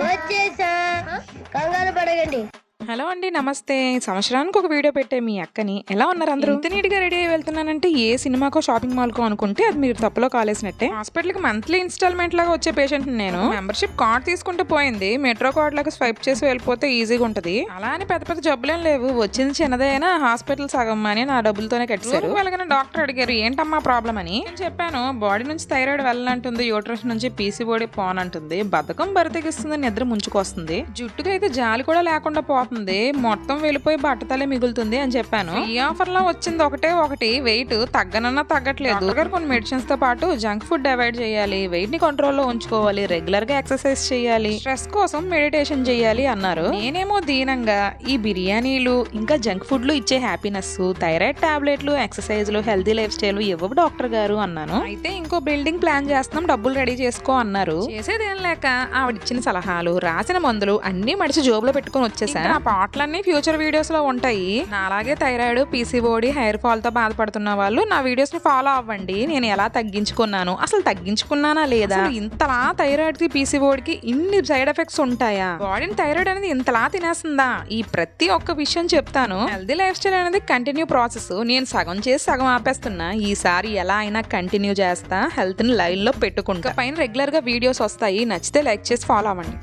వచ్చేసా, కంగారు పడకండి. హలో అండి, నమస్తే. సంవత్సరానికి ఒక వీడియో పెట్టే మీ అక్కని. ఎలా ఉన్నారు అందరూ? ఇంత నీట్ గా రెడీ అయ్యి వెళ్తున్నానంటే ఏ సినిమాకో షాపింగ్ మాల్ కో అనుకుంటే అది మీరు తప్పులో కాలేసినట్టే. హాస్పిటల్ కి మంత్లీ ఇన్స్టాల్మెంట్ లాగా వచ్చే పేషెంట్ నేను. మెంబర్షిప్ కార్డ్ తీసుకుంటే పోయింది, మెట్రో కార్డ్ లాగా స్వైప్ చేసి వెళ్ళిపోతే ఈజీగా ఉంటది. అలా అని పెద్ద పెద్ద జబ్బులేం లేవు, వచ్చింది చిన్నదైనా హాస్పిటల్ సగం అని నా డబ్బులతోనే కట్టారు. వెళ్ళగానే డాక్టర్ అడిగారు ఏంటమ్మా ప్రాబ్లం అని. నేను చెప్పాను బాడీ నుంచి థైరాయిడ్ వెళ్ళనంటుంది, యూట్రస్ నుంచి పీసీఓడి పోనంటుంది, బద్ధకం బరితెగిస్తుంది, నిద్ర ముంచుకొస్తుంది, జుట్టుకి అయితే జాలి కూడా లేకుండా పోతుంది, మొత్తం వెళ్ళిపోయి బట్టతలే మిగులుతుంది అని చెప్పాను. ఈ ఆఫర్ లో వచ్చింది ఒకటి, వెయిట్ తగ్గనన్నా తగ్గట్లేదు. కొన్ని మెడిసిన్స్ తో పాటు జంక్ ఫుడ్ అవాయిడ్ చేయాలి, వెయిట్ ని కంట్రోల్లో ఉంచుకోవాలి, రెగ్యులర్ గా ఎక్సర్సైజ్ చేయాలి, స్ట్రెస్ కోసం మెడిటేషన్ చేయాలి అన్నారు. నేనేమో దీనంగా ఈ బిర్యానీలు ఇంకా జంక్ ఫుడ్లు ఇచ్చే హ్యాపీనెస్, థైరాయిడ్ టాబ్లెట్లు, ఎక్సర్సైజ్లు, హెల్తీ లైఫ్ స్టైల్ ఇవ్వవు డాక్టర్ గారు అన్నాను. అయితే ఇంకో బిల్డింగ్ ప్లాన్ చేస్తున్నాం, డబ్బులు రెడీ చేసుకో అన్నారు. చేసేదేం లేక ఆవిడిచ్చిన సలహాలు, రాసిన మందులు అన్ని మడిచి జోబులో పెట్టుకుని వచ్చేసా. ఆ పాటలన్నీ ఫ్యూచర్ వీడియోస్ లో ఉంటాయి. నాలాగే థైరాయిడ్, పీసీఓడి, హెయిర్ ఫాల్ తో బాధపడుతున్న వాళ్ళు నా వీడియోస్ ని ఫాలో అవ్వండి. నేను ఎలా తగ్గించుకున్నాను, అసలు తగ్గించుకున్నానా లేదా, ఇంతలా థైరాయిడ్ కి పీసీఓడికి ఇన్ని సైడ్ ఎఫెక్ట్స్ ఉంటాయా, బాడీని థైరాయిడ్ అనేది ఇంతలా తినేస్తుందా, ఈ ప్రతి ఒక్క విషయం చెప్తాను. హెల్దీ లైఫ్ స్టైల్ అనేది కంటిన్యూ ప్రాసెస్. నేను సగం చేసి సగం ఆపేస్తున్నా, ఈసారి ఎలా అయినా కంటిన్యూ చేస్తా, హెల్త్ ని లైన్ లో పెట్టుకుంటా. పైన రెగ్యులర్ గా వీడియోస్ వస్తాయి, నచ్చితే లైక్ చేసి ఫాలో అవ్వండి.